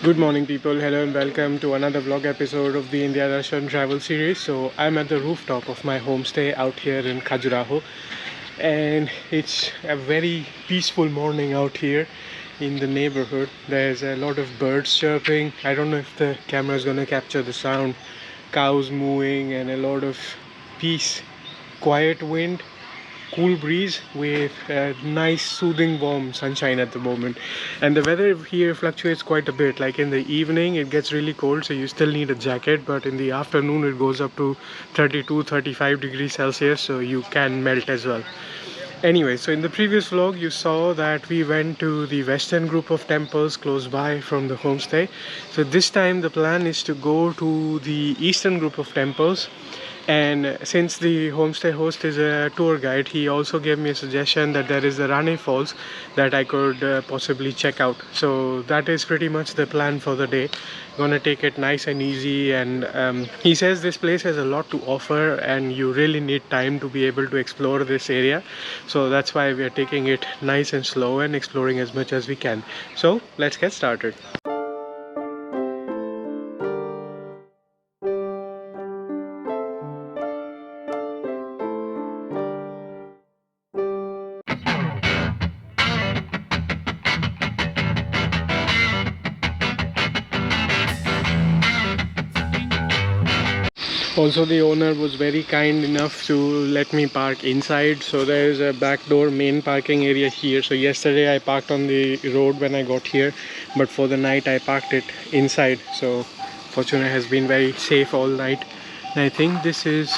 Good morning people, hello and welcome to another vlog episode of the India Darshan travel series. So I'm at the rooftop of my homestay out here in Khajuraho, and it's a very peaceful morning out here in the neighborhood. There's a lot of birds chirping. I don't know if the camera is going to capture the sound. Cows mooing and a lot of peace, quiet wind, cool breeze with a nice soothing warm sunshine at the moment. And the weather here fluctuates quite a bit. Like in the evening it gets really cold, so you still need a jacket, but in the afternoon it goes up to 32-35 degrees Celsius, so you can melt as well. Anyway, so in the previous vlog you saw that we went to the western group of temples close by from the homestay. So this time the plan is to go to the eastern group of temples. And since the homestay host is a tour guide, he also gave me a suggestion that there is the Raneh Falls that I could possibly check out. So that is pretty much the plan for the day. Gonna take it nice and easy, and he says this place has a lot to offer and you really need time to be able to explore this area. So that's why we are taking it nice and slow and exploring as much as we can. So let's get started. Also, the owner was very kind enough to let me park inside. So there is a back door main parking area here. So yesterday I parked on the road when I got here, but for the night I parked it inside. So fortunately has been very safe all night. And I think this is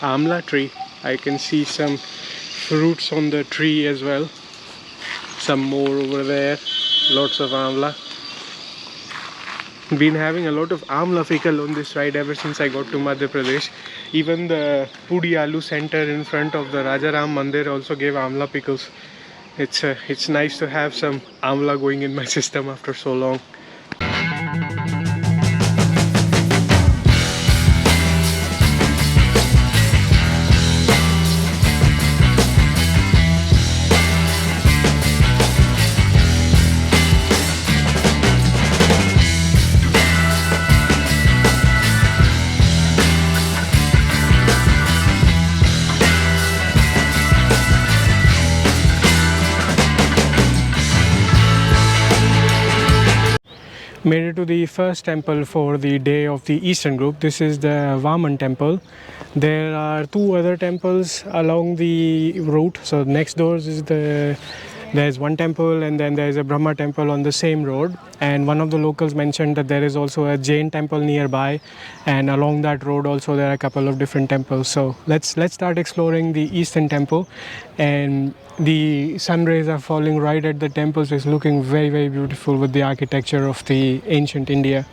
amla tree. I can see some fruits on the tree as well. Some more over there. Lots of amla. Been having a lot of amla pickle on this ride ever since I got to Madhya Pradesh. Even the Pudi Aloo center in front of the Rajaram Mandir also gave amla pickles. It's nice to have some amla going in my system after so long. Made it to the first temple for the day of the eastern group. This is the Vaman temple. There are two other temples along the route. So next doors is there's one temple, and then there's a Brahma temple on the same road. And one of the locals mentioned that there is also a Jain temple nearby, and along that road also there are a couple of different temples. So let's start exploring the eastern temple. And the sun rays are falling right at the temples. It's looking very, very beautiful with the architecture of the ancient India.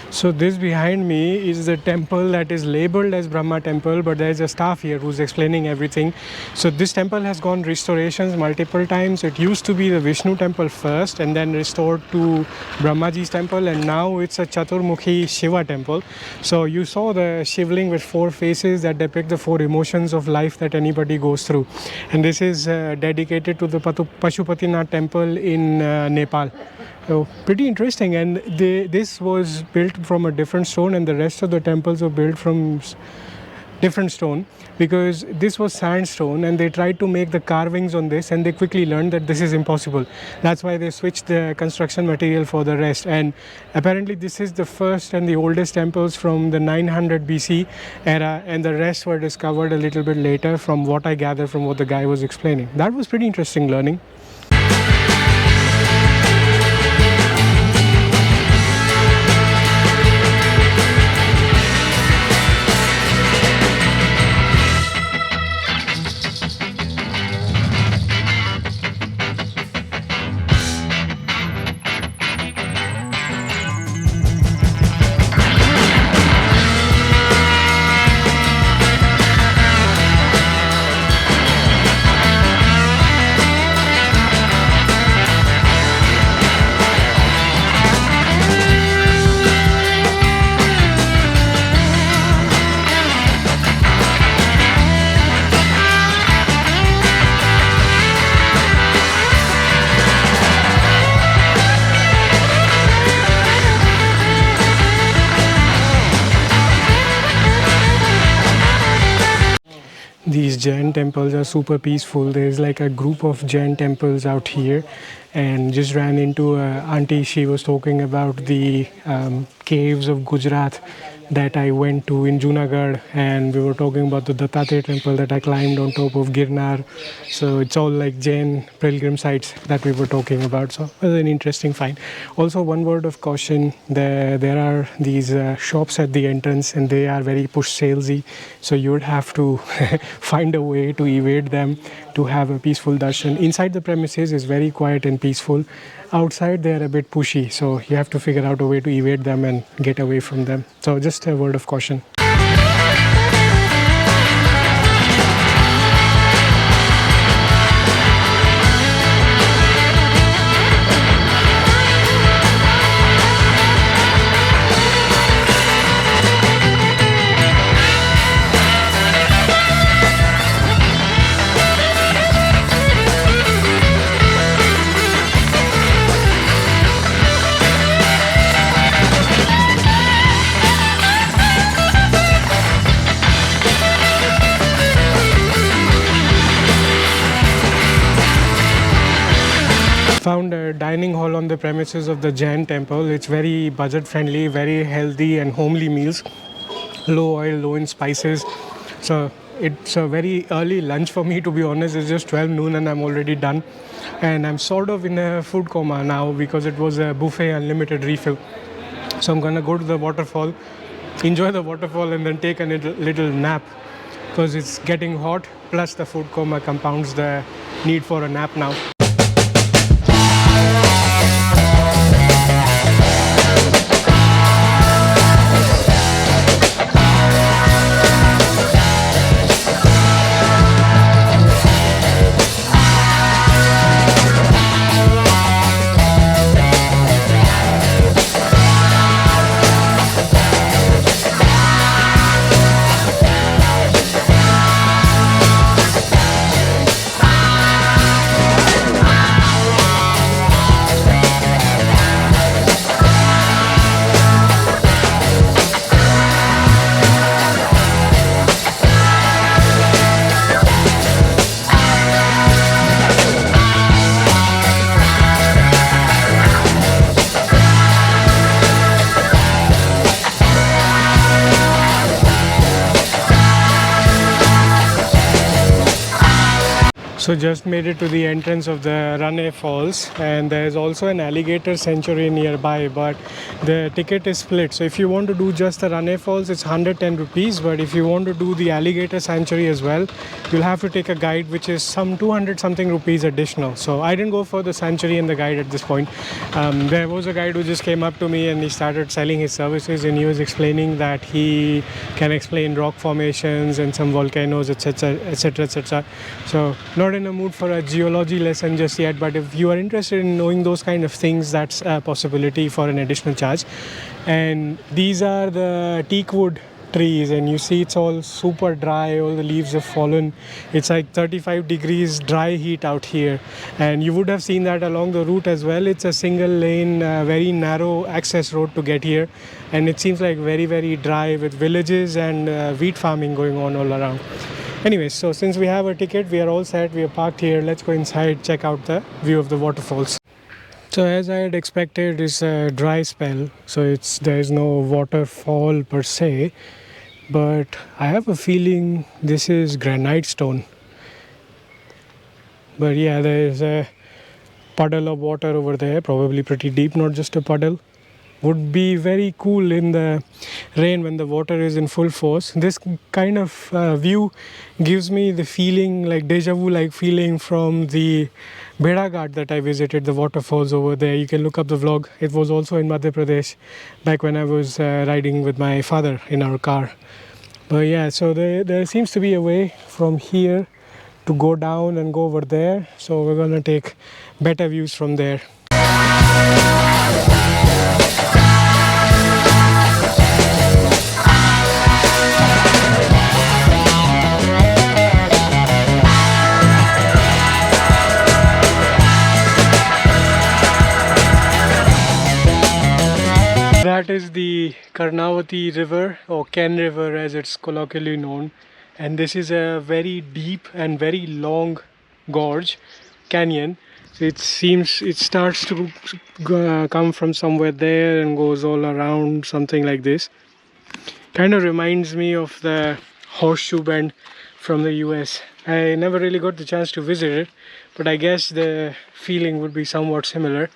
So this behind me is the temple that is labeled as Brahma temple, but there is a staff here who's explaining everything. So this temple has gone restorations multiple times. It used to be the Vishnu temple first, and then restored to Brahmaji's temple, and now it's a Chaturmukhi Shiva temple. So you saw the Shivling with four faces that depict the four emotions of life that anybody goes through. And this is dedicated to the Pashupatinath temple in Nepal. So pretty interesting, and this was built from a different stone, and the rest of the temples were built from different stone, because this was sandstone, and they tried to make the carvings on this, and they quickly learned that this is impossible. That's why they switched the construction material for the rest. And apparently this is the first and the oldest temples from the 900 BC era, and the rest were discovered a little bit later, from what I gather from what the guy was explaining. That was pretty interesting learning. Jain temples are super peaceful. There's like a group of Jain temples out here, and just ran into auntie. She was talking about the caves of Gujarat that I went to in Junagadh, and we were talking about the Dattatreya temple that I climbed on top of Girnar. So it's all like Jain pilgrim sites that we were talking about. So it was an interesting find. Also, one word of caution: there are these shops at the entrance, and they are very push salesy. So you would have to find a way to evade them to have a peaceful darshan. Inside the premises is very quiet and peaceful. Outside they are a bit pushy, so you have to figure out a way to evade them and get away from them. So just a word of caution. Found a dining hall on the premises of the Jain temple. It's very budget friendly, very healthy and homely meals. Low oil, low in spices. So it's a very early lunch for me, to be honest. It's just 12 noon and I'm already done. And I'm sort of in a food coma now because it was a buffet unlimited refill. So I'm gonna go to the waterfall, enjoy the waterfall, and then take a little nap because it's getting hot. Plus the food coma compounds the need for a nap now. So just made it to the entrance of the Raneh Falls, and there is also an alligator sanctuary nearby, but the ticket is split. So if you want to do just the Raneh Falls, it's 110 rupees, but if you want to do the alligator sanctuary as well, you'll have to take a guide, which is some 200 something rupees additional. So I didn't go for the sanctuary and the guide at this point. There was a guide who just came up to me and he started selling his services, and he was explaining that he can explain rock formations and some volcanoes, etc, etc, etc. So not in a mood for a geology lesson just yet, but if you are interested in knowing those kind of things, that's a possibility for an additional charge. And these are the teak wood trees, and you see it's all super dry, all the leaves have fallen. It's like 35 degrees dry heat out here, and you would have seen that along the route as well. It's a single lane, very narrow access road to get here, and it seems like very dry with villages and wheat farming going on all around. Anyways, so since we have a ticket, we are all set, we are parked here. Let's go inside, check out the view of the waterfalls. So as I had expected, it's a dry spell, so there's no waterfall per se, but I have a feeling this is granite stone. But yeah, there's a puddle of water over there, probably pretty deep, not just a puddle. Would be very cool in the rain when the water is in full force. This kind of view gives me the feeling, like deja vu like feeling from the Beda Ghat that I visited, the waterfalls over there. You can look up the vlog. It was also in Madhya Pradesh back when I was riding with my father in our car. But yeah, so there seems to be a way from here to go down and go over there. So we're gonna take better views from there. That is the Karnavati river, or Ken river as it's colloquially known, and this is a very deep and very long gorge canyon. So it seems it starts to come from somewhere there and goes all around, something like this. Kind of reminds me of the Horseshoe Bend from the US. I never really got the chance to visit it, but I guess the feeling would be somewhat similar.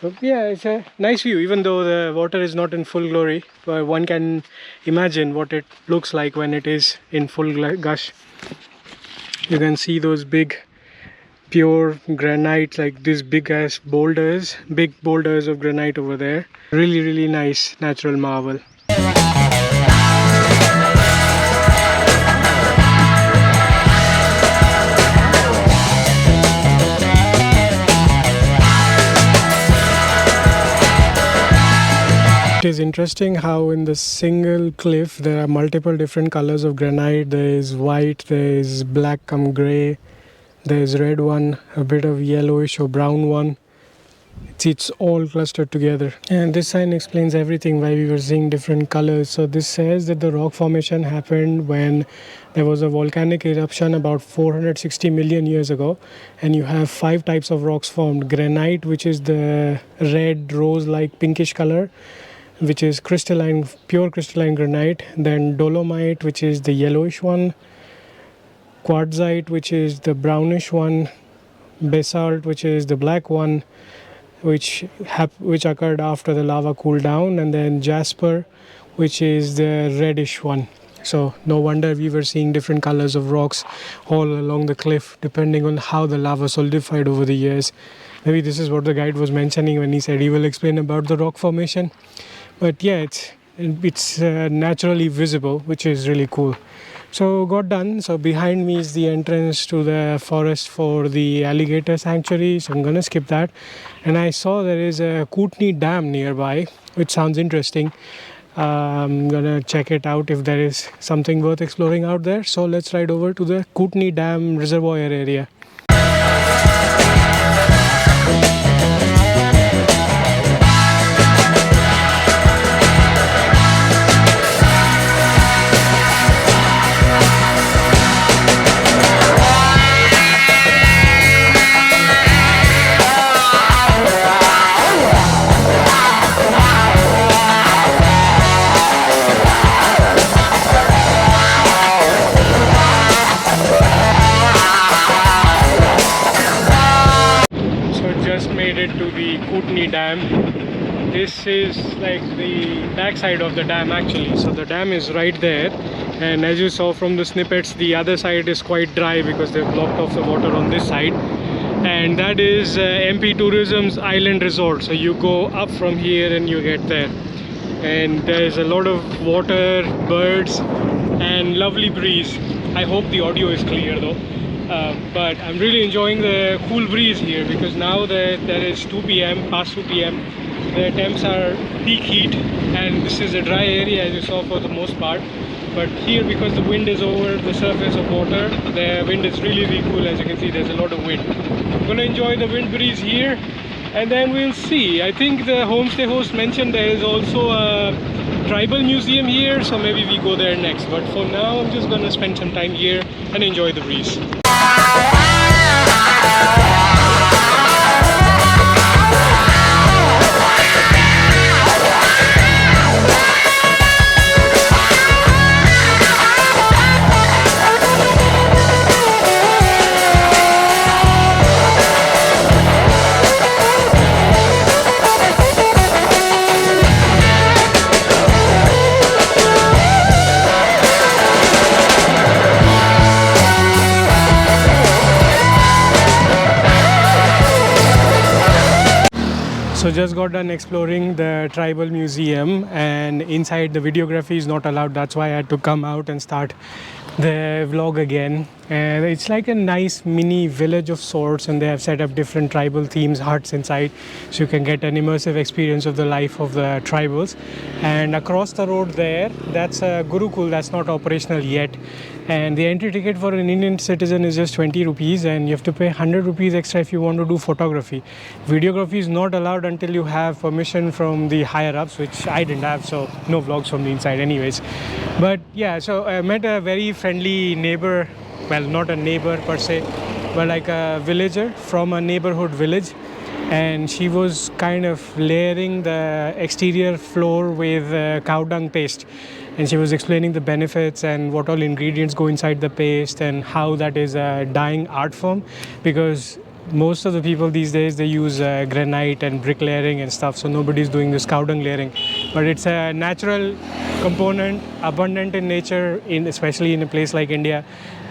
But yeah, it's a nice view, even though the water is not in full glory, but one can imagine what it looks like when it is in full gush. You can see those big pure granite, like these big ass boulders, big boulders of granite over there. Really nice natural marvel. It is interesting how in the single cliff there are multiple different colors of granite. There is white, there is black come grey, there is red one, a bit of yellowish or brown one. It's all clustered together. And this sign explains everything why we were seeing different colors. So this says that the rock formation happened when there was a volcanic eruption about 460 million years ago, and you have 5 types of rocks formed. Granite, which is the red rose-like pinkish color, which is crystalline, pure crystalline granite. Then dolomite, which is the yellowish one. Quartzite, which is the brownish one. Basalt, which is the black one, which occurred after the lava cooled down. And then jasper, which is the reddish one. So no wonder we were seeing different colors of rocks all along the cliff, depending on how the lava solidified over the years. Maybe this is what the guide was mentioning when he said he will explain about the rock formation. But yeah, it's naturally visible, which is really cool. So got done. So behind me is the entrance to the forest for the alligator sanctuary. So I'm gonna skip that. And I saw there is a Kutni Dam nearby, which sounds interesting. I'm gonna check it out if there is something worth exploring out there. So let's ride over to the Kutni Dam reservoir area. To the Kutni Dam. This is like the backside of the dam actually. So the dam is right there, and as you saw from the snippets, the other side is quite dry because they've blocked off the water on this side. And that is MP Tourism's island resort. So you go up from here and you get there, and there's a lot of water, birds and lovely breeze. I hope the audio is clear though. But I'm really enjoying the cool breeze here, because now that there is 2 p.m, past 2 p.m, the temps are peak heat, and this is a dry area as you saw for the most part. But here, because the wind is over the surface of water, the wind is really cool. As you can see, there's a lot of wind. I'm gonna enjoy the wind breeze here, and then we'll see. I think the homestay host mentioned there is also a tribal museum here, so maybe we go there next. But for now, I'm just gonna spend some time here and enjoy the breeze. So just got done exploring the tribal museum, and inside the videography is not allowed. That's why I had to come out and start the vlog again. And it's like a nice mini village of sorts, and they have set up different tribal themes, huts inside, so you can get an immersive experience of the life of the tribals. And across the road there, that's a Gurukul that's not operational yet. And the entry ticket for an Indian citizen is just 20 rupees, and you have to pay 100 rupees extra if you want to do photography. Videography is not allowed until you have permission from the higher ups, which I didn't have, so no vlogs from the inside anyways. But yeah, so I met a very friendly neighbor, well, not a neighbor per se, but like a villager from a neighborhood village, and she was kind of layering the exterior floor with cow dung paste, and she was explaining the benefits and what all ingredients go inside the paste and how that is a dying art form, because most of the people these days, they use granite and brick layering and stuff, so nobody's doing this cow dung layering, but it's a natural component, abundant in nature, in especially in a place like India,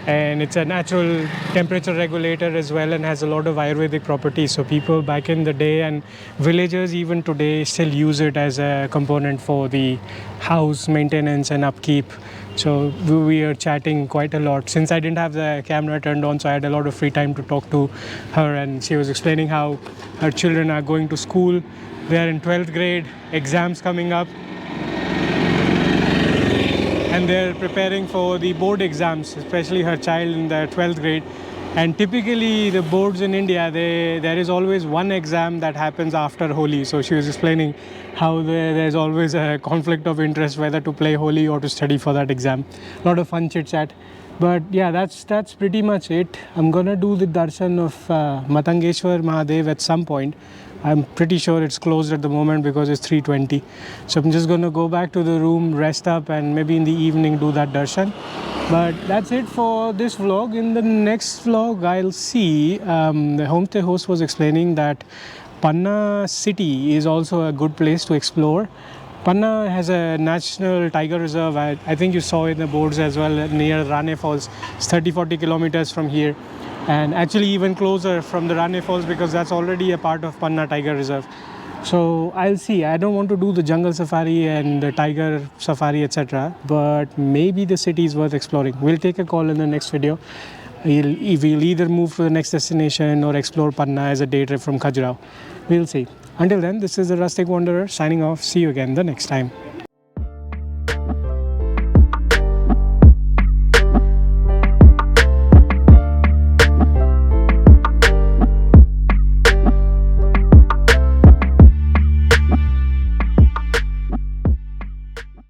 and it's a natural temperature regulator as well, and has a lot of Ayurvedic properties. So people back in the day and villagers even today still use it as a component for the house maintenance and upkeep. So we are chatting quite a lot. Since I didn't have the camera turned on, so I had a lot of free time to talk to her, and she was explaining how her children are going to school. They are in 12th grade, exams coming up, and they're preparing for the board exams, especially her child in the 12th grade. And typically the boards in India, there is always one exam that happens after Holi. So she was explaining how there's always a conflict of interest whether to play Holi or to study for that exam. A lot of fun chit chat. But yeah, that's pretty much it. I'm gonna do the darshan of Matangeshwar Mahadev at some point. I'm pretty sure it's closed at the moment because it's 3:20. So I'm just going to go back to the room, rest up, and maybe in the evening do that darshan. But that's it for this vlog. In the next vlog, I'll see, the homestay host was explaining that Panna city is also a good place to explore. Panna has a national tiger reserve. I think you saw in the boards as well, near Raneh Falls. It's 30-40 kilometers from here, and actually even closer from the Raneh Falls, because that's already a part of Panna Tiger Reserve. So I'll see. I don't want to do the jungle safari and the tiger safari, etc., but maybe the city is worth exploring. We'll take a call in the next video. We'll either move to the next destination or explore Panna as a day trip from Khajuraho. We'll see. Until then, this is the Rustic Wanderer signing off. See you again the next time.